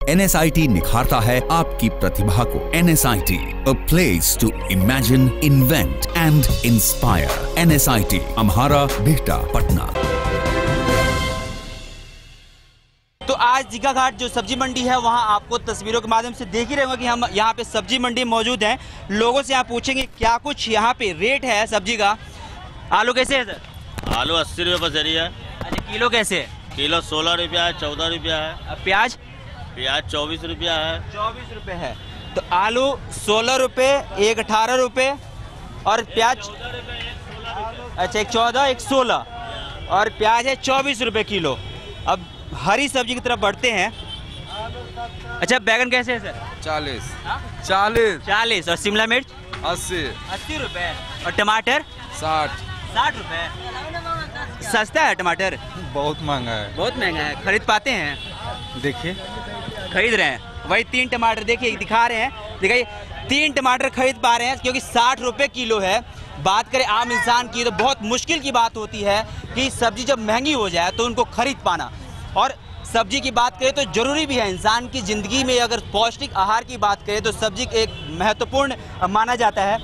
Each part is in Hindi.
NSIT निखारता है आपकी प्रतिभा को। NSIT, a place to imagine, invent and inspire. NSIT, अम्हारा, Bihta, Patna. तो आज दीघा घाट जो सब्जी मंडी है वहाँ आपको तस्वीरों के माध्यम से देख ही रहे होंगे कि हम यहाँ पे सब्जी मंडी में मौजूद हैं। लोगों से यहाँ पूछेंगे क्या कुछ यहाँ पे रेट है सब्जी का। आलू कैसे है सर? आलू 80 रुपये पसेरी है। अच्छा, किलो कैसे है? किलो 16 रुपया है, 14 रुपया है। प्याज? प्याज 24 रुपया है। 24 रुपये है। तो आलू 16 रुपये, एक 18 रुपये और प्याज, अच्छा एक 14 एक 16 और प्याज है 24 रुपये किलो। अब हरी सब्जी की तरफ बढ़ते हैं। अच्छा, बैगन कैसे है सर? 40 और शिमला मिर्च 80 रुपये और टमाटर 60 रुपये। सस्ता है टमाटर? बहुत महंगा है। बहुत महंगा है। खरीद पाते हैं? देखिए, खरीद रहे हैं। वही 3 टमाटर देखिए दिखा रहे हैं, देखिए 3 टमाटर खरीद पा रहे हैं क्योंकि 60 रुपये किलो है। बात करें आम इंसान की तो बहुत मुश्किल की बात होती है कि सब्जी जब महंगी हो जाए तो उनको खरीद पाना। और सब्जी की बात करें तो ज़रूरी भी है इंसान की ज़िंदगी में। अगर पौष्टिक आहार की बात करें तो सब्जी एक महत्वपूर्ण माना जाता है।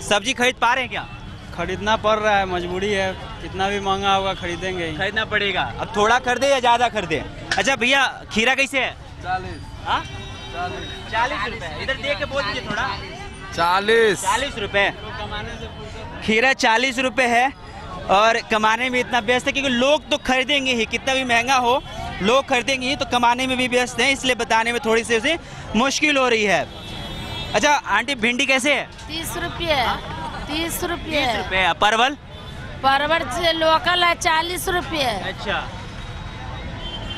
सब्जी खरीद पा रहे हैं क्या? खरीदना पड़ रहा है, मजबूरी है। कितना भी महंगा होगा खरीदेंगे ही। खरीदना पड़ेगा। अब थोड़ा खरीदे या ज़्यादा खरीदे? अच्छा भैया, खीरा कैसे है? 40 रुपये। इधर देख के बोल दीजिए थोड़ा। 40 रुपये खीरा 40 रुपये है। और कमाने में इतना व्यस्त है क्योंकि लोग तो खरीदेंगे ही, कितना भी महंगा हो लोग खरीदेंगे ही, तो कमाने में भी व्यस्त हैं, इसलिए बताने में थोड़ी सी उसे मुश्किल हो रही है। अच्छा आंटी, भिंडी कैसे है? 30 रुपये। 30 रुपये। परवल? परवल लोकल है 40 रुपये। अच्छा,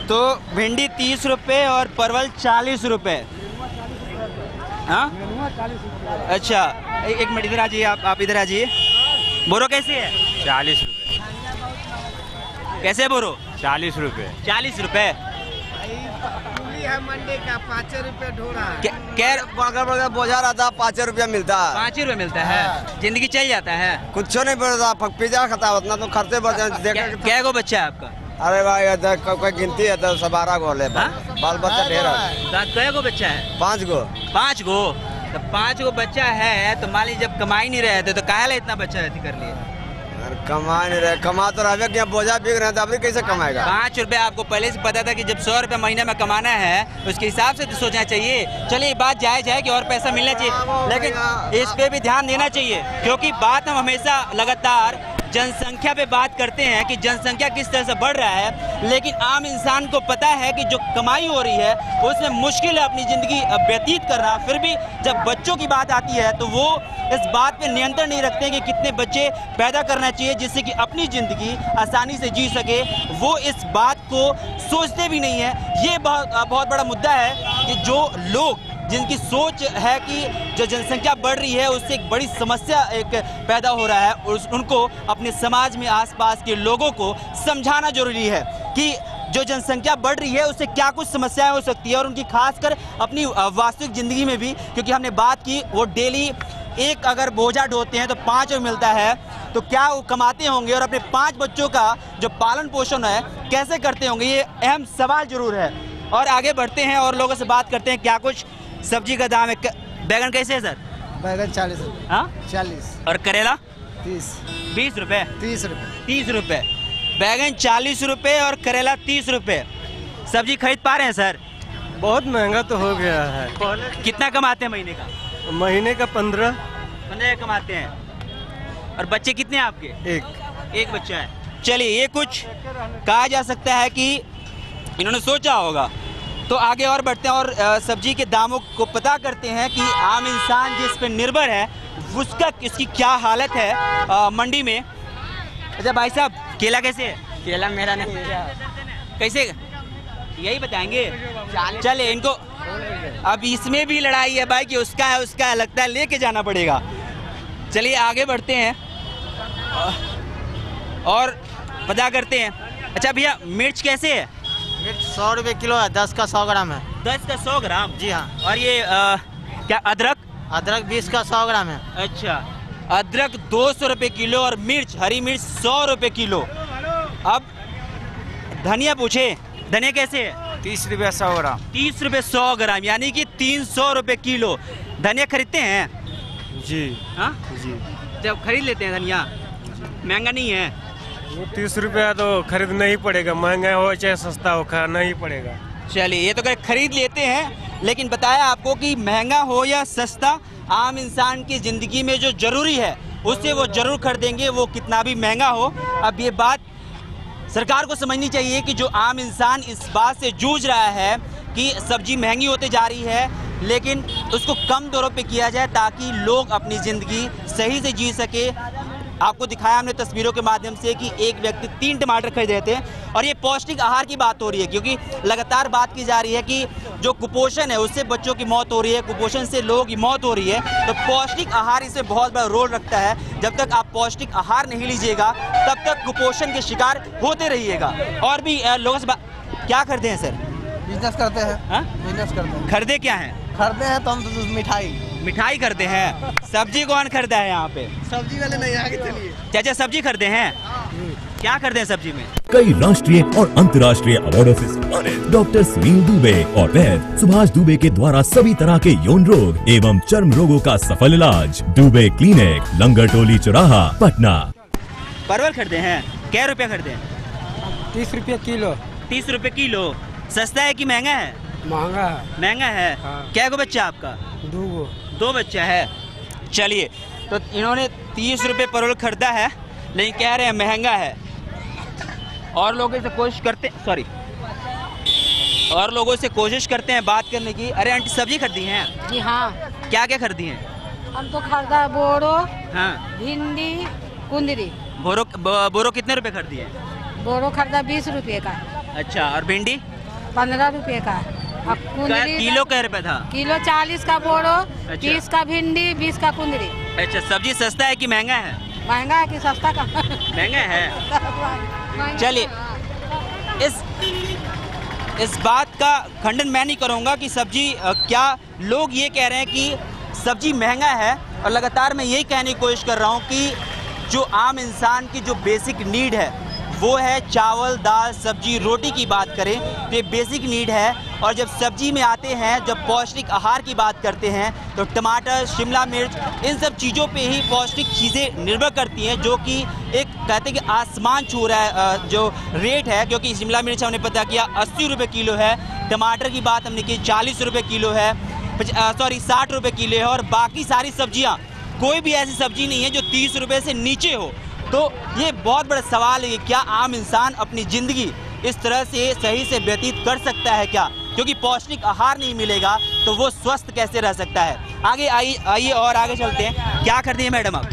तो भिंडी 30 रुपये और परवल 40 रुपये। हाँ, अच्छा एक मिनट इधर आ जाइए, आप इधर आ जाइए। बोरो कैसे है? 40 रुपये। कैसे बोरो? 40 रुपये। 40 रुपये मंडी का 5 रुपये ढोरा। बड़ा बोझा रहता, 5 रुपया मिलता है। 5 रुपये मिलता है, जिंदगी चल जाता है। कुछ नहीं पड़ता, पिज्जा खाता उतना तो खर्चे बढ़ जाए। क्या गो बच्चा है आपका? अरे भाई कोई गिनती है 10 12 गो ले। बाल बच्चा ढेर है। क्या गो बच्चा है? 5 गो। 5 गो? तो 5 गो बच्चा है तो मान लीजिए जब कमाई नहीं रहे थे तो काहे इतना बच्चा रहती कर लिए? कमा नहीं रहे, कमा तो रहे कि बोझा बिक रहे हैं तो अभी कैसे कमाएगा? 5 रुपये आपको पहले से पता था कि जब 100 रुपये महीने में कमाना है उसके हिसाब से तो सोचना चाहिए। चलिए ये बात जायज़ है कि और पैसा मिलना चाहिए, लेकिन इस पे भी ध्यान देना चाहिए क्योंकि बात हम हमेशा लगातार जनसंख्या पे बात करते हैं कि जनसंख्या किस तरह से बढ़ रहा है, लेकिन आम इंसान को पता है कि जो कमाई हो रही है उसमें मुश्किल है अपनी ज़िंदगी व्यतीत करना। फिर भी जब बच्चों की बात आती है तो वो इस बात पे नियंत्रण नहीं रखते कि कितने बच्चे पैदा करना चाहिए जिससे कि अपनी ज़िंदगी आसानी से जी सके। वो इस बात को सोचते भी नहीं है। ये बहुत बड़ा मुद्दा है कि जो लोग जिनकी सोच है कि जो जनसंख्या बढ़ रही है उससे एक बड़ी समस्या एक पैदा हो रहा है और उनको अपने समाज में आसपास के लोगों को समझाना जरूरी है कि जो जनसंख्या बढ़ रही है उससे क्या कुछ समस्याएं हो सकती है और उनकी खासकर अपनी वास्तविक ज़िंदगी में भी। क्योंकि हमने बात की वो डेली एक अगर बोझा ढोते हैं तो 5 रुपये मिलता है, तो क्या वो कमाते होंगे और अपने 5 बच्चों का जो पालन पोषण है कैसे करते होंगे, ये अहम सवाल जरूर है। और आगे बढ़ते हैं और लोगों से बात करते हैं क्या कुछ सब्जी का दाम है। बैगन कैसे है सर? बैगन 40 रुपये। हाँ 40। और करेला? 20 रुपये। 30 रुपये। 30 रुपये। बैगन 40 रुपये और करेला 30 रुपये। सब्जी खरीद पा रहे हैं सर? बहुत महंगा तो हो गया है। कितना कमाते हैं महीने का? महीने का 15 कमाते हैं। और बच्चे कितने हैं आपके? एक बच्चा है। चलिए ये कुछ कहा जा सकता है कि इन्होंने सोचा होगा। तो आगे और बढ़ते हैं और सब्जी के दामों को पता करते हैं कि आम इंसान जिस पर निर्भर है इसकी क्या हालत है मंडी में। अच्छा भाई साहब, केला कैसे है? केला मेरा नहीं है। कैसे यही बताएंगे? चले इनको, अब इसमें भी लड़ाई है भाई कि उसका है लगता है लेके जाना पड़ेगा। चलिए आगे बढ़ते हैं और पता करते हैं। अच्छा भैया, मिर्च कैसे है? मिर्च 100 रुपये किलो है, 10 का 100 ग्राम है। 10 का 100 ग्राम? जी हाँ। और ये क्या अदरक? अदरक 20 का 100 ग्राम है। अच्छा, अदरक 200 रुपये किलो और मिर्च, हरी मिर्च 100 रुपये किलो। अब धनिया पूछे? धनिया कैसे है? 30 रुपया 100 ग्राम। 30 रुपये 100 ग्राम, यानी कि 300 रुपये किलो। धनिया खरीदते हैं? जी हाँ जी। जब खरीद लेते हैं धनिया, महंगा नहीं है? वो 30 रुपया तो खरीदना ही पड़ेगा, महंगा हो चाहे सस्ता हो खाना ही पड़ेगा। चलिए, ये तो खरीद लेते हैं, लेकिन बताया आपको कि महंगा हो या सस्ता, आम इंसान की ज़िंदगी में जो ज़रूरी है उससे वो ज़रूर खरीदेंगे, वो कितना भी महंगा हो। अब ये बात सरकार को समझनी चाहिए कि जो आम इंसान इस बात से जूझ रहा है कि सब्जी महंगी होते जा रही है, लेकिन उसको कम दरों पे किया जाए ताकि लोग अपनी ज़िंदगी सही से जी सके। आपको दिखाया हमने तस्वीरों के माध्यम से कि एक व्यक्ति 3 टमाटर खरीद रहे थे, और ये पौष्टिक आहार की बात हो रही है, क्योंकि लगातार बात की जा रही है कि जो कुपोषण है उससे बच्चों की मौत हो रही है, कुपोषण से लोगों की मौत हो रही है। तो पौष्टिक आहार इसमें बहुत बड़ा रोल रखता है। जब तक आप पौष्टिक आहार नहीं लीजिएगा तब तक कुपोषण के शिकार होते रहिएगा। और भी लोगों से क्या करते हैं सर? बिजनेस करते हैं। बिजनेस करते हैं। खरीदे क्या है? खरीदे हैं तो हम तो मिठाई करते हैं। सब्जी कौन खरीदा है यहाँ पे? सब्जी वाले नहीं, आगे चलिए। चाचा सब्जी खरीदे हैं? क्या करते हैं सब्जी में? कई राष्ट्रीय और अंतर्राष्ट्रीय अवार्डों से सम्मानित डॉक्टर सुनील दुबे और वैद्य सुभाष दुबे के द्वारा सभी तरह के यौन रोग एवं चर्म रोगों का सफल इलाज। दुबे क्लिनिक, लंगर टोली चौराहा, पटना। परवल खरीदे हैं? क्या रुपया खरीदे हैं? 30 रुपया किलो। 30 रुपये किलो। सस्ता है कि महंगा है? महंगा है। महंगा है। हाँ। क्या गो बच्चा आपका? 2 बच्चा है। चलिए, तो इन्होंने 30 रुपये परवल खरीदा है, लेकिन कह रहे हैं महंगा है। और लोगों से कोशिश करते हैं बात करने की। अरे आंटी, सब्जी खरीदी हैं? जी हाँ। क्या क्या खरीदी हैं? हम तो खरीदा बोरो, हाँ, भिंडी, कुंदरी। बोरो कितने रुपए खरीदी है? बोरो खरीदा 20 रुपये का। अच्छा, और भिंडी? 15 रुपये का। अब कुंदरी किलो क्या रुपए था? किलो 40 का बोरो, 30 का भिंडी, 20 का कुंदरी। अच्छा, सब्जी सस्ता है कि महंगा है? महंगा है कि सस्ता का? महंगा है। चलिए, इस बात का खंडन मैं नहीं करूंगा कि सब्जी क्या लोग ये कह रहे हैं कि सब्जी महंगा है, और लगातार मैं यही कहने की कोशिश कर रहा हूँ कि जो आम इंसान की जो बेसिक नीड है वो है चावल, दाल, सब्जी, रोटी की बात करें तो ये बेसिक नीड है। और जब सब्जी में आते हैं, जब पौष्टिक आहार की बात करते हैं, तो टमाटर, शिमला मिर्च, इन सब चीज़ों पे ही पौष्टिक चीज़ें निर्भर करती हैं, जो कि एक कहते हैं कि आसमान छू रहा है जो रेट है। क्योंकि शिमला मिर्च हमने पता किया 80 रुपये किलो है, टमाटर की बात हमने की 40 रुपये किलो है, 60 रुपये किलो है, और बाकी सारी सब्जियाँ कोई भी ऐसी सब्जी नहीं है जो 30 रुपये से नीचे हो। तो ये बहुत बड़ा सवाल है कि क्या आम इंसान अपनी ज़िंदगी इस तरह से सही से व्यतीत कर सकता है क्या? क्योंकि पौष्टिक आहार नहीं मिलेगा तो वो स्वस्थ कैसे रह सकता है? आगे आइए और आगे चलते हैं। क्या खरीदे हैं मैडम आप?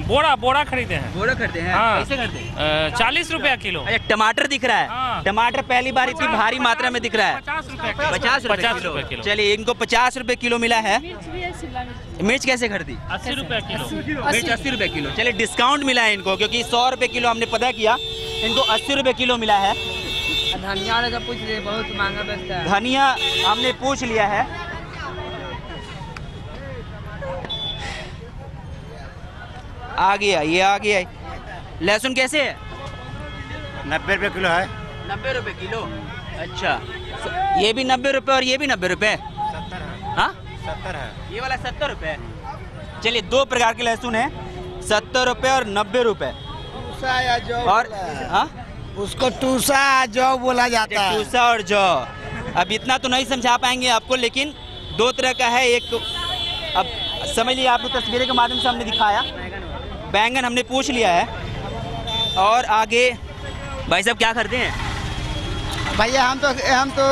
बोरा खरीदे हैं। बोरा खरीदे हैं? हाँ। कैसे खरीदे हैं? 40 रुपया किलो। अच्छा, टमाटर दिख रहा है? हाँ। टमाटर पहली बार इतनी भारी मात्रा में दिख रहा है। 50 रुपया 50 रुपये किलो। चलिए, इनको 50 रुपये किलो मिला है। मिर्च कैसे खरीदी? 80 रुपया किलो। मिर्च 80 रुपये किलो। चलिए, डिस्काउंट मिला है इनको, क्योंकि 100 रुपये किलो हमने पता किया, इनको 80 रुपये किलो मिला है। धनिया वाले पूछ लिए, बहुत महंगा बेचता है। धनिया हमने पूछ लिया है। आगे आइए। लहसुन कैसे है? 90 रुपये किलो है। 90 रुपये किलो। अच्छा, ये भी 90 रुपये और ये भी 90 रुपये? 70 है। ये वाला 70 रुपये। चलिए, 2 प्रकार के लहसुन है, 70 रुपये और 90 रुपये। और हाँ, उसको टूसा जौ बोला जाता है। टूसा और जौ। अब इतना तो नहीं समझा पाएंगे आपको, लेकिन 2 तरह का है। एक अब समझ लिया आपको, तस्वीरें के माध्यम से हमने दिखाया। बैंगन हमने पूछ लिया है। और आगे भाई साहब क्या करते हैं? भैया हम तो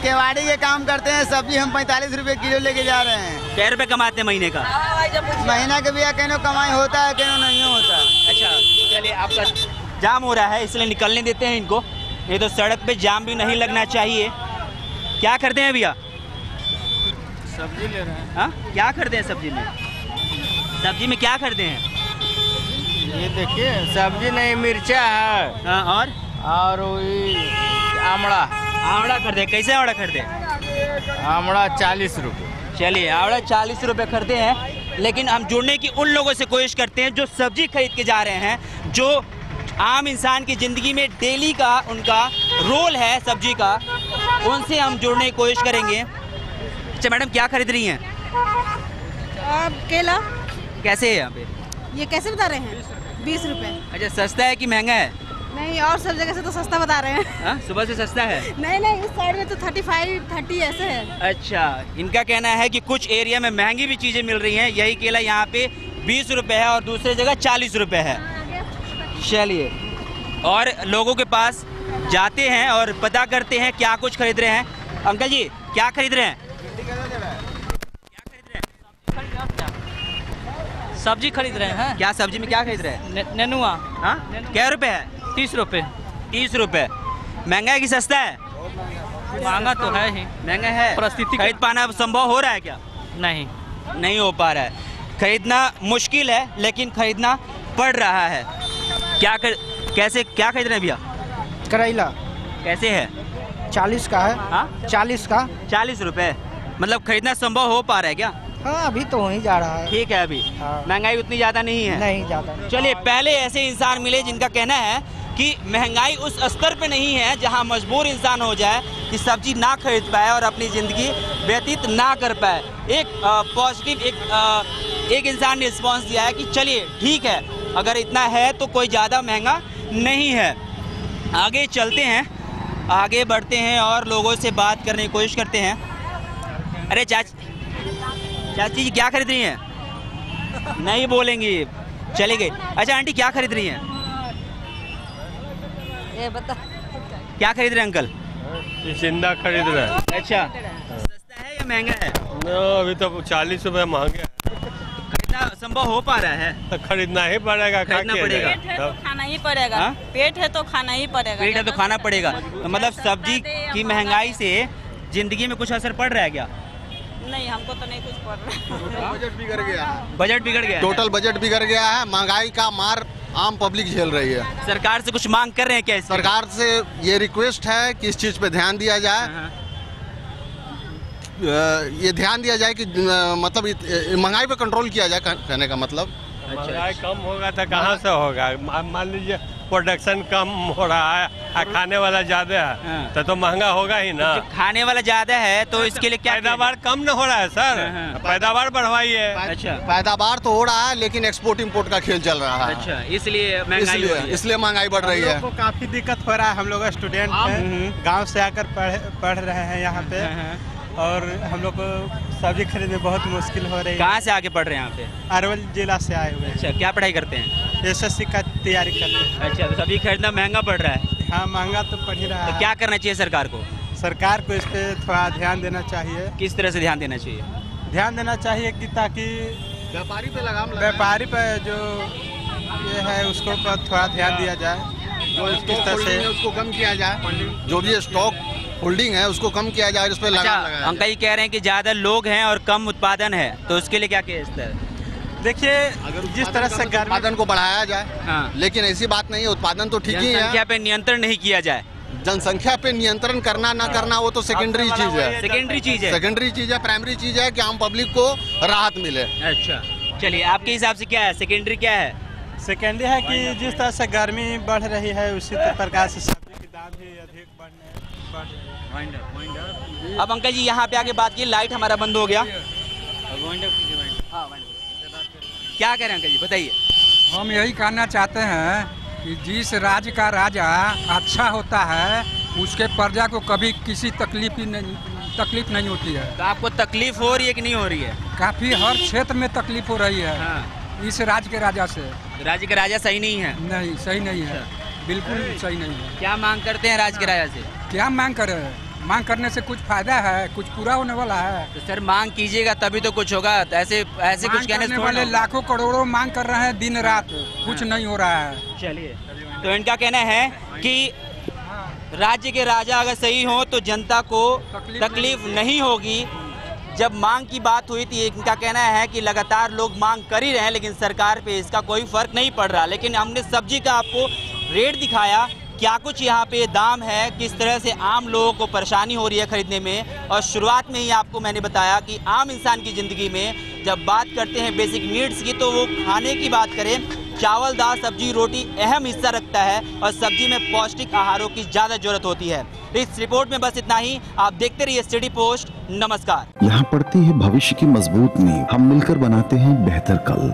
केवाड़ी के काम करते हैं। सब्जी हम 45 रुपये किलो लेके जा रहे हैं। क्या रुपये कमाते हैं महीने का? महीना के भैया कहनो कमाई होता है, कहनो नहीं होता। अच्छा, चलिए, आपका जाम हो रहा है इसलिए निकलने देते हैं इनको, नहीं तो सड़क पे जाम भी नहीं लगना चाहिए। क्या करते हैं भैया? सब्जी ले रहे हैं। हाँ, क्या करते हैं सब्जी में? सब्जी में क्या करते हैं? ये देखिए, सब्जी नहीं, मिर्चा है। हाँ, और वही आमड़ा खरीदे हैं। कैसे आमड़ा खरीदे हैं? आमड़ा 40 रुपये। चलिए, आमड़ा 40 रुपये खरीदे हैं। लेकिन हम जुड़ने की उन लोगों से कोशिश करते हैं जो सब्जी खरीद के जा रहे हैं, जो आम इंसान की ज़िंदगी में डेली का उनका रोल है सब्जी का, उनसे हम जुड़ने की कोशिश करेंगे। अच्छा मैडम, क्या खरीद रही हैं? केला। कैसे है यहाँ पे? ये कैसे बता रहे हैं? 20 रुपए। अच्छा, सस्ता है कि महंगा है? नहीं, और सब जगह से तो सस्ता बता रहे हैं। हाँ, सुबह से सस्ता है? नहीं, इस साइड में तो 35, 30 ऐसे है। अच्छा, इनका कहना है कि कुछ एरिया में महंगी भी चीज़ें मिल रही हैं। यही केला यहाँ पे 20 रुपए है और दूसरी जगह 40 रुपए है। चलिए, और लोगों के पास जाते हैं और पता करते हैं क्या कुछ खरीद रहे हैं। अंकल जी, क्या खरीद रहे हैं? सब्जी खरीद रहे हैं। क्या सब्जी में क्या खरीद रहे हैं? नेनुआ। हाँ, क्या रुपए है? 30 रुपए। 30 रुपए। महंगा है कि सस्ता है? महंगा तो है ही। महंगा है। परिस्थिति खरीद पाना संभव हो रहा है क्या? नहीं हो पा रहा है। खरीदना मुश्किल है, लेकिन खरीदना पड़ रहा है। क्या खरीद रहे हैं भैया? करेला। कैसे है? 40 का है। हाँ, 40 का। 40 रुपए। मतलब खरीदना संभव हो पा रहा है क्या? हाँ, अभी तो वहीं जा रहा है। ठीक है, अभी महंगाई उतनी ज़्यादा नहीं है। नहीं ज़्यादा। चलिए, पहले ऐसे इंसान मिले जिनका कहना है कि महंगाई उस स्तर पे नहीं है जहां मजबूर इंसान हो जाए कि सब्जी ना खरीद पाए और अपनी ज़िंदगी व्यतीत ना कर पाए। एक पॉजिटिव एक इंसान ने रिस्पॉन्स दिया है कि चलिए ठीक है, अगर इतना है तो कोई ज़्यादा महंगा नहीं है। आगे चलते हैं, आगे बढ़ते हैं और लोगों से बात करने की कोशिश करते हैं। अरे चाची जी, क्या खरीद रही हैं? नहीं बोलेंगी, चली गई। अच्छा आंटी, क्या खरीद रही हैं? ये बता। क्या खरीद रहे हैं अंकल? चिचिंडा खरीद रहे हैं। अच्छा, सस्ता है या महंगा है? अभी तो 40 रुपए महंगे हैं। खरीदना संभव हो पा रहा है? तो खरीदना ही पड़ेगा। खरीदना पड़ेगा। पेट है तो खाना ही पड़ेगा। पेट है तो खाना ही पड़ेगा। पेट है तो खाना पड़ेगा। तो मतलब सब्जी की महंगाई से जिंदगी में कुछ असर पड़ रहा है क्या? नहीं, हमको तो नहीं कुछ पड़ रहा। बजट बिगड़ गया। बजट बिगड़ गया। टोटल बजट बिगड़ गया है। महंगाई का मार आम पब्लिक झेल रही है। सरकार से कुछ मांग कर रहे हैं क्या? सरकार से ये रिक्वेस्ट है कि इस चीज पे ध्यान दिया जाए। ये ध्यान दिया जाए कि मतलब महंगाई पे कंट्रोल किया जाए, कहने का मतलब। महंगाई कम होगा तो कहाँ से होगा? मान लीजिए प्रोडक्शन कम हो रहा है, खाने वाला ज्यादा है तो महंगा होगा ही ना। खाने वाला ज्यादा है तो इसके लिए क्या? पैदावार कम न हो रहा है सर, पैदावार बढ़वाइए। अच्छा, पैदावार तो हो रहा है लेकिन एक्सपोर्ट इंपोर्ट का खेल चल रहा है। अच्छा, इसलिए महंगाई बढ़ रही है। हम लोग को काफी दिक्कत हो रहा है। हम लोग स्टूडेंट हैं, गाँव से आकर पढ़ रहे हैं यहाँ पे, और हम लोग को सब्जी खरीदने बहुत मुश्किल हो रही है। कहाँ से आके पढ़ रहे हैं यहाँ पे? अरवल जिला से आए हुए हैं। अच्छा, क्या पढ़ाई करते हैं? SSC का तैयारी करते हैं। अच्छा, तो सब्जी खरीदना महंगा पड़ रहा है? हाँ, महंगा तो पड़ ही रहा है। तो क्या करना चाहिए सरकार को? सरकार को इस पे थोड़ा ध्यान देना चाहिए। किस तरह से ध्यान देना चाहिए? ध्यान देना चाहिए कि ताकि व्यापारी पे लगाम, व्यापारी पे जो ये है उसको पर थोड़ा ध्यान दिया जाए। जो उसको कम किया जाए, जो भी स्टॉक होल्डिंग है उसको कम किया जाए, उस पर लगाम लगाया। अंकल जी कह रहे हैं कि ज्यादा लोग हैं और कम उत्पादन है, तो उसके लिए क्या किया? देखिए, अगर जिस तरह से उत्पादन को बढ़ाया जाए, लेकिन ऐसी बात नहीं है, उत्पादन तो ठीक ही है। जनसंख्या पे नियंत्रण नहीं किया जाए। जनसंख्या पे नियंत्रण करना ना करना वो तो सेकेंडरी चीज है। सेकेंडरी चीज है। प्राइमरी चीज है कि आम पब्लिक को राहत मिले। अच्छा, चलिए, आपके हिसाब से क्या है सेकेंडरी? क्या है सेकेंडरी? है कि जिस तरह से गर्मी बढ़ रही है उसी प्रकार से सब्जी के दाम भी अधिक बढ़ रहे। अब अंकल जी यहाँ पे आके बात की, लाइट हमारा बंद हो गया। क्या कह रहे हैं अंकल जी, बताइए। हम यही कहना चाहते हैं कि जिस राज्य का राजा अच्छा होता है उसके प्रजा को कभी किसी तकलीफ नहीं होती है। तो आपको तकलीफ हो रही है कि नहीं हो रही है? काफी हर क्षेत्र में तकलीफ हो रही है। इस राज्य के राजा से। राज्य के राजा सही नहीं है? नहीं, सही नहीं है, बिल्कुल सही नहीं है। क्या मांग करते हैं राज्य के राजा से? क्या मांग करें? मांग करने से कुछ फायदा है? कुछ पूरा होने वाला है? तो सर मांग कीजिएगा तभी तो कुछ होगा। ऐसे कुछ कहने से वाले लाखों करोड़ों मांग कर रहे हैं दिन रात, कुछ नहीं हो रहा है। चलिए, तो इनका कहना है कि राज्य के राजा अगर सही हो तो जनता को तकलीफ नहीं होगी। जब मांग की बात हुई थी, इनका कहना है कि लगातार लोग मांग कर ही रहे हैं लेकिन सरकार पे इसका कोई फर्क नहीं पड़ रहा। लेकिन हमने सब्जी का आपको रेट दिखाया, क्या कुछ यहाँ पे दाम है, किस तरह से आम लोगों को परेशानी हो रही है खरीदने में। और शुरुआत में ही आपको मैंने बताया कि आम इंसान की ज़िंदगी में जब बात करते हैं बेसिक नीड्स की, तो वो खाने की बात करें चावल, दाल, सब्जी, रोटी अहम हिस्सा रखता है और सब्जी में पौष्टिक आहारों की ज्यादा जरूरत होती है। इस रिपोर्ट में बस इतना ही। आप देखते रहिए सिटी पोस्ट। नमस्कार। यहाँ पड़ती है भविष्य की मजबूत नींव, हम मिलकर बनाते हैं बेहतर कल।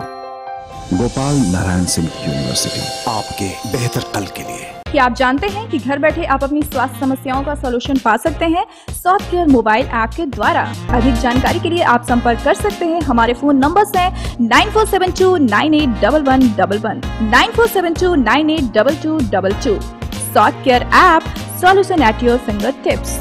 गोपाल नारायण सिंह यूनिवर्सिटी, आपके बेहतर कल के लिए। क्या आप जानते हैं कि घर बैठे आप अपनी स्वास्थ्य समस्याओं का सलूशन पा सकते हैं सॉफ्ट केयर मोबाइल ऐप के द्वारा। अधिक जानकारी के लिए आप संपर्क कर सकते हैं। हमारे फोन नंबर्स हैं 9472981111, 9472982222। Soft care app, solution at your finger tips.